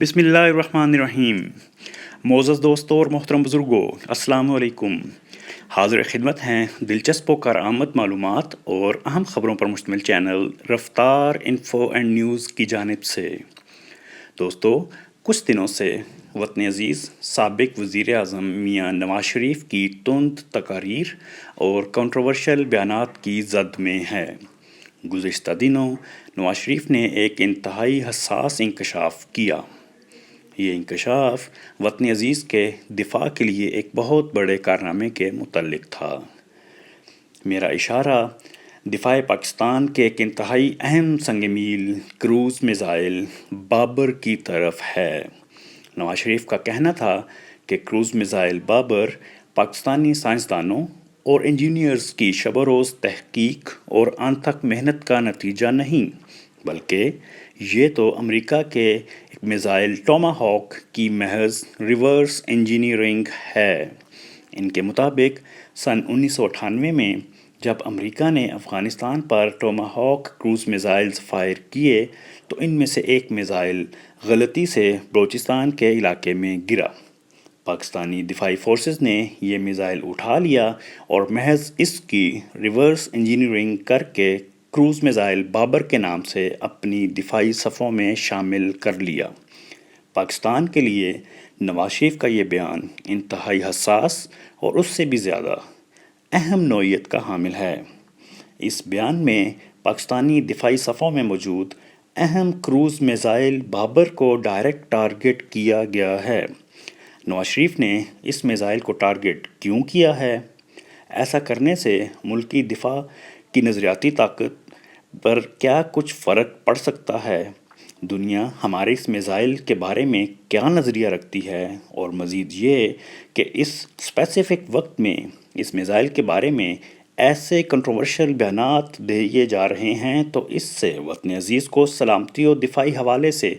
بسم اللہ الرحمن الرحیم۔ معزز دوستوں اور محترم بزرگوں، السلام علیکم۔ حاضر خدمت ہیں دلچسپ و کارآمد معلومات اور اہم خبروں پر مشتمل چینل رفتار انفو اینڈ نیوز کی جانب سے۔ دوستو، کچھ دنوں سے وطن عزیز سابق وزیر اعظم میاں نواز شریف کی تند تقاریر اور کنٹروورشل بیانات کی زد میں ہے۔ گزشتہ دنوں نواز شریف نے ایک انتہائی حساس انکشاف کیا۔ یہ انکشاف وطن عزیز کے دفاع کے لیے ایک بہت بڑے کارنامے کے متعلق تھا۔ میرا اشارہ دفاع پاکستان کے ایک انتہائی اہم سنگ میل کروز میزائل بابر کی طرف ہے۔ نواز شریف کا کہنا تھا کہ کروز میزائل بابر پاکستانی سائنسدانوں اور انجینئرز کی شب و روز تحقیق اور انتھک محنت کا نتیجہ نہیں، بلکہ یہ تو امریکہ کے ایک میزائل ٹوما ہاک کی محض ریورس انجینئرنگ ہے۔ ان کے مطابق سن 1998 میں جب امریکہ نے افغانستان پر ٹوما ہاک کروز میزائلز فائر کیے تو ان میں سے ایک میزائل غلطی سے بلوچستان کے علاقے میں گرا۔ پاکستانی دفاعی فورسز نے یہ میزائل اٹھا لیا اور محض اس کی ریورس انجینئرنگ کر کے کروز میزائل بابر کے نام سے اپنی دفاعی صفوں میں شامل کر لیا۔ پاکستان کے لیے نواز شریف کا یہ بیان انتہائی حساس اور اس سے بھی زیادہ اہم نوعیت کا حامل ہے۔ اس بیان میں پاکستانی دفاعی صفوں میں موجود اہم کروز میزائل بابر کو ڈائریکٹ ٹارگٹ کیا گیا ہے۔ نواز شریف نے اس میزائل کو ٹارگٹ کیوں کیا ہے؟ ایسا کرنے سے ملکی دفاع کی نظریاتی طاقت پر کیا کچھ فرق پڑ سکتا ہے؟ دنیا ہمارے اس میزائل کے بارے میں کیا نظریہ رکھتی ہے؟ اور مزید یہ کہ اس اسپیسیفک وقت میں اس میزائل کے بارے میں ایسے کنٹروورشل بیانات دیے جا رہے ہیں تو اس سے وطن عزیز کو سلامتی و دفاعی حوالے سے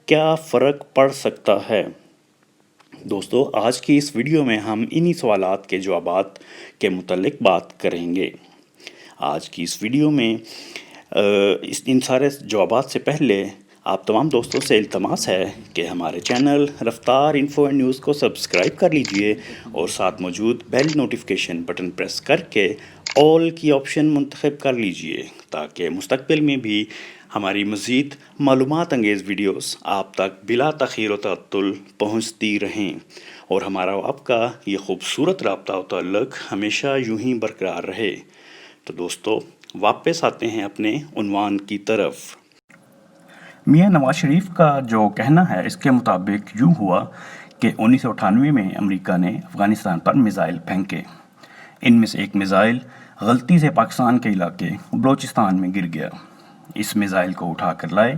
کیا فرق پڑ سکتا ہے؟ دوستو، آج کی اس ویڈیو میں ہم انہی سوالات کے جوابات کے متعلق بات کریں گے۔ آج کی اس ویڈیو میں ان سارے جوابات سے پہلے آپ تمام دوستوں سے التماس ہے کہ ہمارے چینل رفتار انفو اینڈ نیوز کو سبسکرائب کر لیجئے اور ساتھ موجود بیل نوٹیفیکیشن بٹن پریس کر کے آل کی آپشن منتخب کر لیجئے تاکہ مستقبل میں بھی ہماری مزید معلومات انگیز ویڈیوز آپ تک بلا تاخیر و تعطل پہنچتی رہیں اور ہمارا آپ کا یہ خوبصورت رابطہ و تعلق ہمیشہ یوں ہی برقرار رہے۔ تو دوستو، واپس آتے ہیں اپنے عنوان کی طرف۔ میاں نواز شریف کا جو کہنا ہے اس کے مطابق یوں ہوا کہ 1998 میں امریکہ نے افغانستان پر میزائل پھینکے۔ ان میں سے ایک میزائل غلطی سے پاکستان کے علاقے بلوچستان میں گر گیا۔ اس میزائل کو اٹھا کر لائے،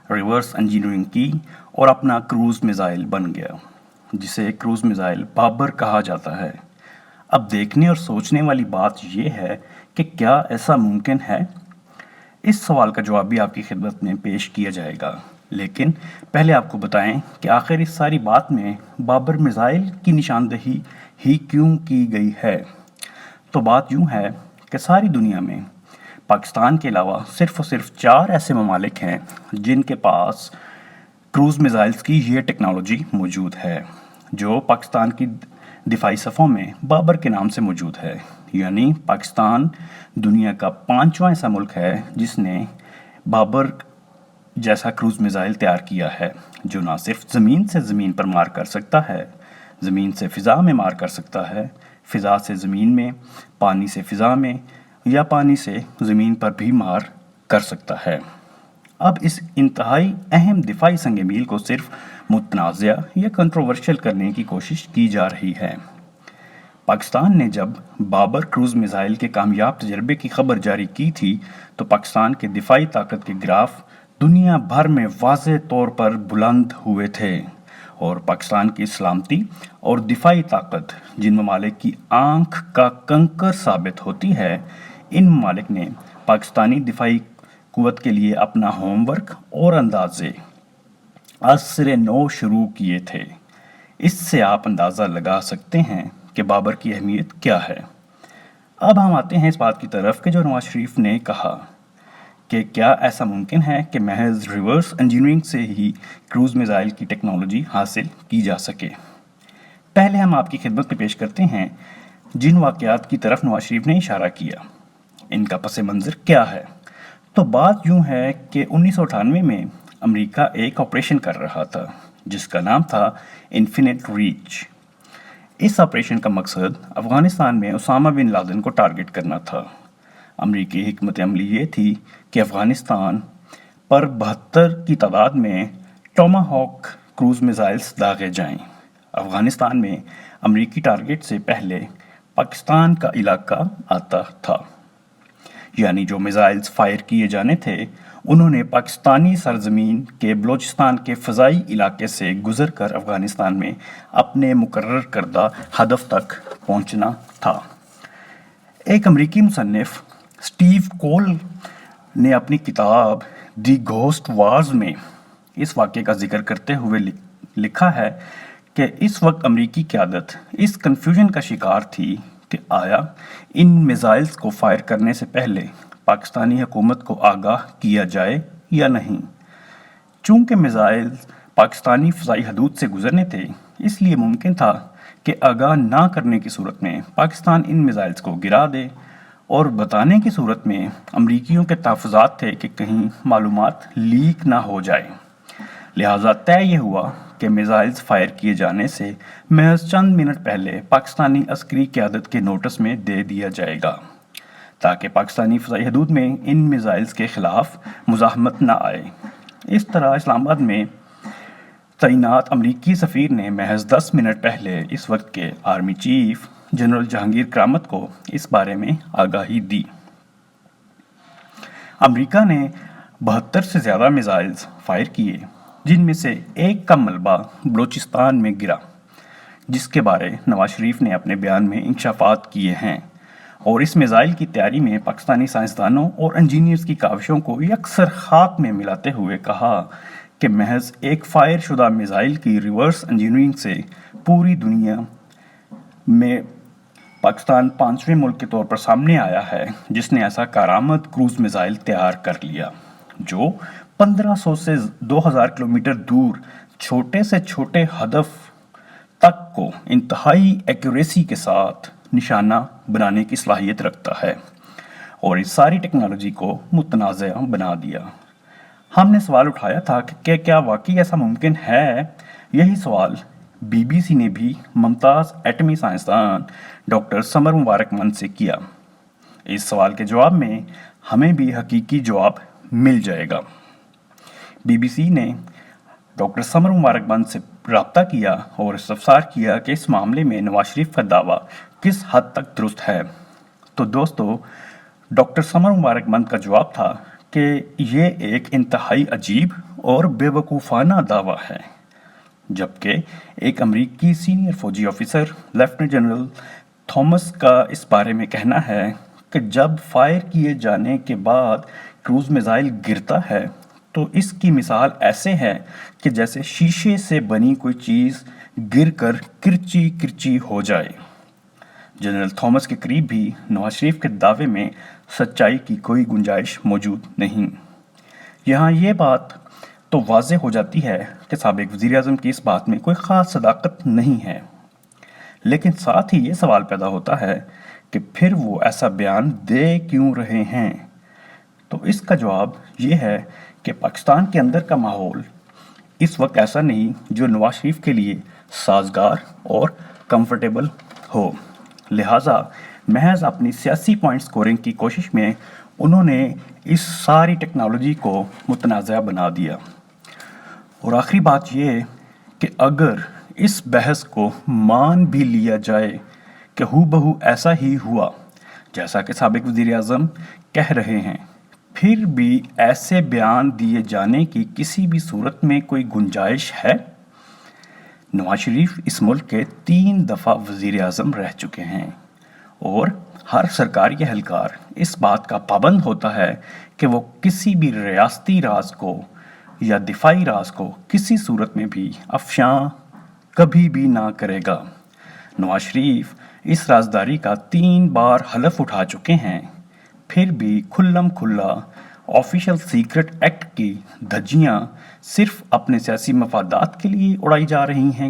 ریورس انجینئرنگ کی اور اپنا کروز میزائل بن گیا، جسے کروز میزائل بابر کہا جاتا ہے۔ اب دیکھنے اور سوچنے والی بات یہ ہے کہ کیا ایسا ممکن ہے؟ اس سوال کا جواب بھی آپ کی خدمت میں پیش کیا جائے گا، لیکن پہلے آپ کو بتائیں کہ آخر اس ساری بات میں بابر میزائل کی نشاندہی ہی کیوں کی گئی ہے؟ تو بات یوں ہے کہ ساری دنیا میں پاکستان کے علاوہ صرف اور صرف 4 ایسے ممالک ہیں جن کے پاس کروز میزائلز کی یہ ٹیکنالوجی موجود ہے، جو پاکستان کی دفاعی صفوں میں بابر کے نام سے موجود ہے۔ یعنی پاکستان دنیا کا 5واں ایسا ملک ہے جس نے بابر جیسا کروز میزائل تیار کیا ہے، جو نہ صرف زمین سے زمین پر مار کر سکتا ہے، زمین سے فضا میں مار کر سکتا ہے، فضا سے زمین میں، پانی سے فضا میں یا پانی سے زمین پر بھی مار کر سکتا ہے۔ اب اس انتہائی اہم دفاعی سنگ میل کو صرف متنازع یا کنٹروورشل کرنے کی کوشش کی جا رہی ہے۔ پاکستان نے جب بابر کروز میزائل کے کامیاب تجربے کی خبر جاری کی تھی تو پاکستان کے دفاعی طاقت کے گراف دنیا بھر میں واضح طور پر بلند ہوئے تھے، اور پاکستان کی سلامتی اور دفاعی طاقت جن ممالک کی آنکھ کا کنکر ثابت ہوتی ہے، ان ممالک نے پاکستانی دفاعی قوت کے لیے اپنا ہوم ورک اور اندازے عصر نو شروع کیے تھے۔ اس سے آپ اندازہ لگا سکتے ہیں کہ بابر کی اہمیت کیا ہے۔ اب ہم آتے ہیں اس بات کی طرف کہ جو نواز شریف نے کہا کہ کیا ایسا ممکن ہے کہ محض ریورس انجینئرنگ سے ہی کروز میزائل کی ٹیکنالوجی حاصل کی جا سکے؟ پہلے ہم آپ کی خدمت میں پیش کرتے ہیں جن واقعات کی طرف نواز شریف نے اشارہ کیا، ان کا پس منظر کیا ہے۔ تو بات یوں ہے کہ 1998 میں امریکہ ایک آپریشن کر رہا تھا جس کا نام تھا انفینٹ ریچ۔ اس آپریشن کا مقصد افغانستان میں اسامہ بن لادن کو ٹارگٹ کرنا تھا۔ امریکی حکمت عملی یہ تھی کہ افغانستان پر 72 کی تعداد میں ٹوماہاک کروز میزائلز داغے جائیں۔ افغانستان میں امریکی ٹارگٹ سے پہلے پاکستان کا علاقہ آتا تھا، یعنی جو میزائلز فائر کیے جانے تھے انہوں نے پاکستانی سرزمین کے بلوچستان کے فضائی علاقے سے گزر کر افغانستان میں اپنے مقرر کردہ ہدف تک پہنچنا تھا۔ ایک امریکی مصنف سٹیو کول نے اپنی کتاب دی گھوسٹ وارز میں اس واقعے کا ذکر کرتے ہوئے لکھا ہے کہ اس وقت امریکی قیادت اس کنفیوژن کا شکار تھی کہ آیا ان میزائلز کو فائر کرنے سے پہلے پاکستانی حکومت کو آگاہ کیا جائے یا نہیں۔ چونکہ میزائل پاکستانی فضائی حدود سے گزرنے تھے، اس لیے ممکن تھا کہ آگاہ نہ کرنے کی صورت میں پاکستان ان میزائلز کو گرا دے، اور بتانے کی صورت میں امریکیوں کے تحفظات تھے کہ کہیں معلومات لیک نہ ہو جائے۔ لہٰذا طے یہ ہوا کہ میزائلز فائر کیے جانے سے محض چند منٹ پہلے پاکستانی عسکری قیادت کے نوٹس میں دے دیا جائے گا، تاکہ پاکستانی فضائی حدود میں ان میزائلز کے خلاف مزاحمت نہ آئے۔ اس طرح اسلام آباد میں تعینات امریکی سفیر نے محض 10 منٹ پہلے اس وقت کے آرمی چیف جنرل جہانگیر کرامت کو اس بارے میں آگاہی دی۔ امریکہ نے 72 سے زیادہ میزائلز فائر کیے، جن میں سے ایک کا ملبہ بلوچستان میں گرا، جس کے بارے نواز شریف نے اپنے بیان میں انکشافات کیے ہیں، اور اس میزائل کی تیاری میں پاکستانی سائنسدانوں اور انجینئرز کی کاوشوں کو یکسر خاک میں ملاتے ہوئے کہا کہ محض ایک فائر شدہ میزائل کی ریورس انجینئرنگ سے پوری دنیا میں پاکستان 5ویں ملک کے طور پر سامنے آیا ہے جس نے ایسا کارآمد کروز میزائل تیار کر لیا جو 1500 سے 2000 کلومیٹر دور چھوٹے سے چھوٹے ہدف تک کو انتہائی ایکوریسی کے ساتھ نشانہ بنانے کی صلاحیت رکھتا ہے، اور اس ساری ٹیکنالوجی کو متنازع بنا دیا۔ ہم نے سوال اٹھایا تھا کہ کیا واقعی ایسا ممکن ہے؟ یہی سوال بی بی سی نے بھی ممتاز ایٹمی سائنسدان ڈاکٹر سمر مبارک مند سے کیا۔ اس سوال کے جواب میں ہمیں بھی حقیقی جواب مل جائے گا۔ بی بی سی نے ڈاکٹر سمر مبارک مند سے رابطہ کیا اور استفسار کیا کہ اس معاملے میں نواز شریف کا دعویٰ کس حد تک درست ہے۔ تو دوستو، ڈاکٹر سمر مبارک مند کا جواب تھا کہ یہ ایک انتہائی عجیب اور بے وقوفانہ دعویٰ ہے، جبکہ ایک امریکی سینئر فوجی آفیسر لیفٹیننٹ جنرل تھامس کا اس بارے میں کہنا ہے کہ جب فائر کیے جانے کے بعد کروز میزائل گرتا ہے تو اس کی مثال ایسے ہے کہ جیسے شیشے سے بنی کوئی چیز گر کر کرچی کرچی ہو جائے۔ جنرل تھامس کے قریب بھی نواز شریف کے دعوے میں سچائی کی کوئی گنجائش موجود نہیں۔ یہاں یہ بات تو واضح ہو جاتی ہے کہ سابق وزیر اعظم کی اس بات میں کوئی خاص صداقت نہیں ہے، لیکن ساتھ ہی یہ سوال پیدا ہوتا ہے کہ پھر وہ ایسا بیان دے کیوں رہے ہیں؟ تو اس کا جواب یہ ہے کہ پاکستان کے اندر کا ماحول اس وقت ایسا نہیں جو نواز شریف کے لیے سازگار اور کمفرٹیبل ہو، لہٰذا محض اپنی سیاسی پوائنٹ سکورنگ کی کوشش میں انہوں نے اس ساری ٹیکنالوجی کو متنازع بنا دیا۔ اور آخری بات یہ کہ اگر اس بحث کو مان بھی لیا جائے کہ ہو بہو ایسا ہی ہوا جیسا کہ سابق وزیر اعظم کہہ رہے ہیں، پھر بھی ایسے بیان دیے جانے کی کسی بھی صورت میں کوئی گنجائش ہے؟ نواز شریف اس ملک کے 3 دفعہ وزیر اعظم رہ چکے ہیں، اور ہر سرکاری اہلکار اس بات کا پابند ہوتا ہے کہ وہ کسی بھی ریاستی راز کو یا دفاعی راز کو کسی صورت میں بھی افشاں کبھی بھی نہ کرے گا۔ نواز شریف اس رازداری کا 3 بار حلف اٹھا چکے ہیں، پھر بھی کھلم کھلا آفیشل سیکرٹ ایکٹ کی دھجیاں صرف اپنے سیاسی مفادات کے لیے اڑائی جا رہی ہیں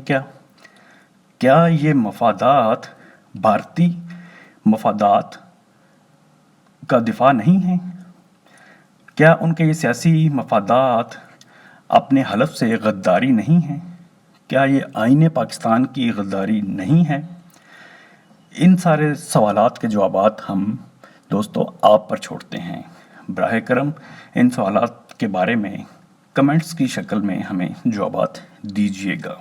کیا یہ مفادات بھارتی مفادات کا دفاع نہیں ہیں؟ کیا ان کے یہ سیاسی مفادات اپنے حلف سے غداری نہیں ہیں؟ کیا یہ آئین پاکستان کی غداری نہیں ہے؟ ان سارے سوالات کے جوابات ہم دوستو آپ پر چھوڑتے ہیں. براہ کرم ان سوالات کے بارے میں کمنٹس کی شکل میں ہمیں جوابات دیجیے گا.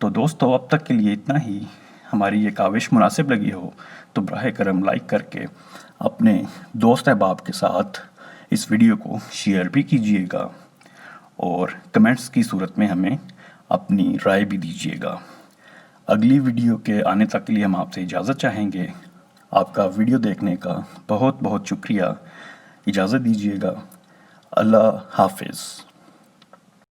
تو دوستو اب تک کے لیے اتنا ہی. ہماری یہ کاوش مناسب لگی ہو تو براہ کرم لائک کر کے اپنے دوست احباب کے ساتھ اس ویڈیو کو شیئر بھی کیجیے گا اور کمنٹس کی صورت میں ہمیں اپنی رائے بھی دیجیے گا. اگلی ویڈیو کے آنے تک کے لیے ہم آپ سے اجازت چاہیں گے. آپ کا ویڈیو دیکھنے کا بہت بہت شکریہ. اجازت دیجیے گا. اللہ حافظ.